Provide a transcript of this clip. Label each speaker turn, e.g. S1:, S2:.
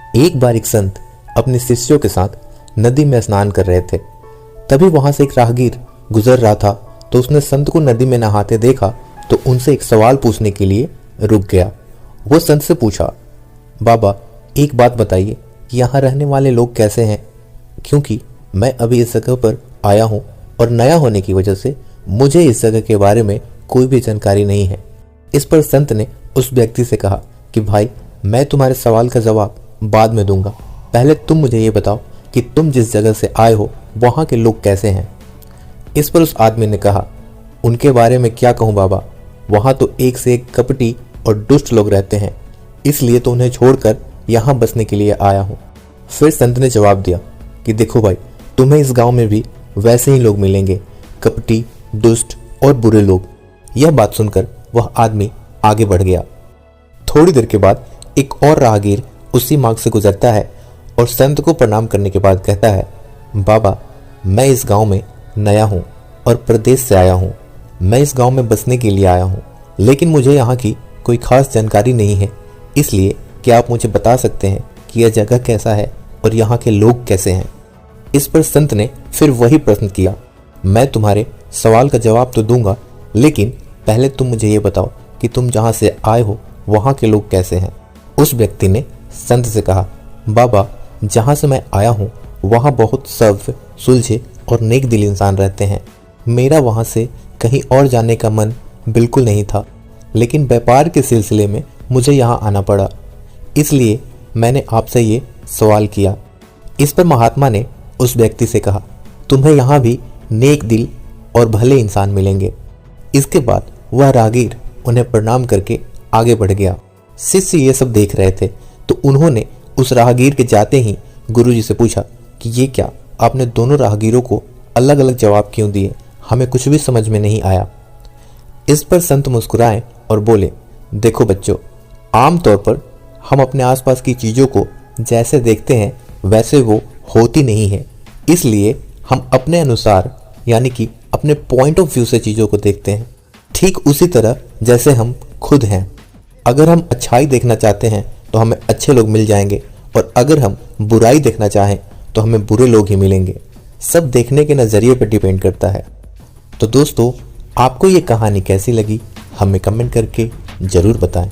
S1: एक बार एक संत अपने शिष्यों के साथ नदी में स्नान कर रहे थे। तभी वहां से एक राहगीर गुजर रहा था, तो उसने संत को नदी में नहाते देखा तो उनसे एक सवाल पूछने के लिए रुक गया। वो संत से पूछा, बाबा एक बात बताइए कि यहाँ रहने वाले लोग कैसे हैं, क्योंकि मैं अभी इस जगह पर आया हूँ और नया होने की वजह से मुझे इस जगह के बारे में कोई भी जानकारी नहीं है। इस पर संत ने उस व्यक्ति से कहा कि भाई मैं तुम्हारे सवाल का जवाब बाद में दूंगा, पहले तुम मुझे ये बताओ कि तुम जिस जगह से आए हो वहाँ के लोग कैसे हैं। इस पर उस आदमी ने कहा, उनके बारे में क्या कहूँ बाबा, वहाँ तो एक से एक कपटी और दुष्ट लोग रहते हैं, इसलिए तो उन्हें छोड़कर यहाँ बसने के लिए आया हूँ। फिर संत ने जवाब दिया कि देखो भाई, तुम्हें इस गांव में भी वैसे ही लोग मिलेंगे, कपटी, दुष्ट और बुरे लोग। यह बात सुनकर वह आदमी आगे बढ़ गया। थोड़ी देर के बाद एक और राहगीर उसी मार्ग से गुजरता है और संत को प्रणाम करने के बाद कहता है, बाबा मैं इस गांव में नया हूँ और प्रदेश से आया हूँ। मैं इस गांव में बसने के लिए आया हूँ, लेकिन मुझे यहाँ की कोई खास जानकारी नहीं है, इसलिए क्या आप मुझे बता सकते हैं कि यह जगह कैसा है और यहाँ के लोग कैसे हैं। इस पर संत ने फिर वही प्रश्न किया, मैं तुम्हारे सवाल का जवाब तो दूंगा, लेकिन पहले तुम मुझे ये बताओ कि तुम जहाँ से आए हो वहाँ के लोग कैसे हैं। उस व्यक्ति ने संत से कहा, बाबा जहाँ से मैं आया हूँ वहाँ बहुत सभ्य, सुलझे और नेक दिल इंसान रहते हैं। मेरा वहाँ से कहीं और जाने का मन बिल्कुल नहीं था, लेकिन व्यापार के सिलसिले में मुझे यहाँ आना पड़ा, इसलिए मैंने आपसे ये सवाल किया। इस पर महात्मा ने उस व्यक्ति से कहा, तुम्हें यहाँ भी नेक दिल और भले इंसान मिलेंगे। इसके बाद वह राहगीर उन्हें प्रणाम करके आगे बढ़ गया। शिष्य ये सब देख रहे थे तो उन्होंने उस राहगीर के जाते ही गुरुजी से पूछा कि ये क्या, आपने दोनों राहगीरों को अलग अलग जवाब क्यों दिए, हमें कुछ भी समझ में नहीं आया। इस पर संत मुस्कुराए और बोले, देखो बच्चों, आमतौर पर हम अपने आसपास की चीज़ों को जैसे देखते हैं वैसे वो होती नहीं है, इसलिए हम अपने अनुसार यानी कि अपने पॉइंट ऑफ व्यू से चीज़ों को देखते हैं, ठीक उसी तरह जैसे हम खुद हैं। अगर हम अच्छाई देखना चाहते हैं तो हमें अच्छे लोग मिल जाएंगे, और अगर हम बुराई देखना चाहें तो हमें बुरे लोग ही मिलेंगे। सब देखने के नज़रिए पर डिपेंड करता है। तो दोस्तों, आपको ये कहानी कैसी लगी हमें कमेंट करके ज़रूर बताएं।